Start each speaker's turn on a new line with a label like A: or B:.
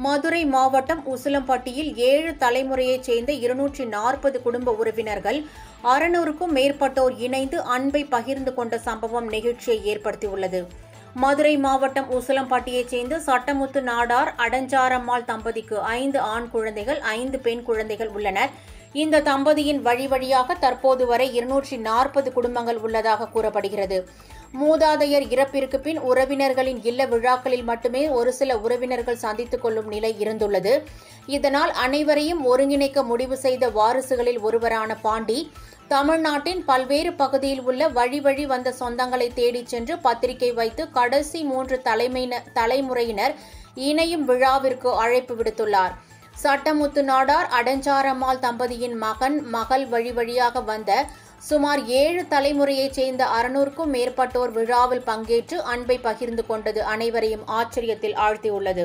A: மதுரை மாவட்டம் உசிலம்பட்டியில் 7 தலைமுறையைச் சேர்ந்த 240 குடும்ப உறுப்பினர்கள் 600க்கும் மேற்பட்டோர் இணைந்து அன்பை பகிர்ந்து கொண்ட சம்பவம் நெகிழ்ச்சியை ஏற்படுத்தியுள்ளது. மதுரை மாவட்டம் உசிலம்பட்டியைச் சேர்ந்த சட்டமுத்து நாடார் அடஞ்சாரம்மாள் தம்பதிக்கு 5 ஆண் குழந்தைகள் 5 பெண் குழந்தைகள் உள்ளனர். இந்த தம்பதியின் வழியாக தற்போது வரை 240 குடும்பங்கள் உள்ளதாக கூறப்படுகிறது. மூதாதையர் இறப்பிற்கு பின் உறவினர்களின் இல்ல விழாக்களில் மட்டுமே ஒரு சில உறவினர்கள் சந்தித்துக் கொள்ளும் நிலை இருந்துள்ளது. இதனால் அனைவரையும் ஒருங்கிணைக்க முடிவு செய்த வாரிசுகளில் ஒருவரான பாண்டி, தமிழ்நாட்டின் பல்வேறு பகுதியில் உள்ள வழி வந்த சொந்தங்களை தேடிச் சென்று பத்திரிகை வைத்து கடைசி 3 தலைமுறையினர் இணையும் விழாவிற்கு அழைப்பு விடுத்துள்ளார். சட்டமுத்து நாடார் அடஞ்சாரம்மாள் தம்பதியின் மகள் வழியாக வந்த சுமார் 7 தலைமுறையைச் சேர்ந்த 600க்கும் மேற்பட்டோர் விழாவில் பங்கேற்று அன்பை பகிர்ந்து கொண்டது அனைவரையும் ஆச்சரியத்தில் ஆழ்த்தியுள்ளது.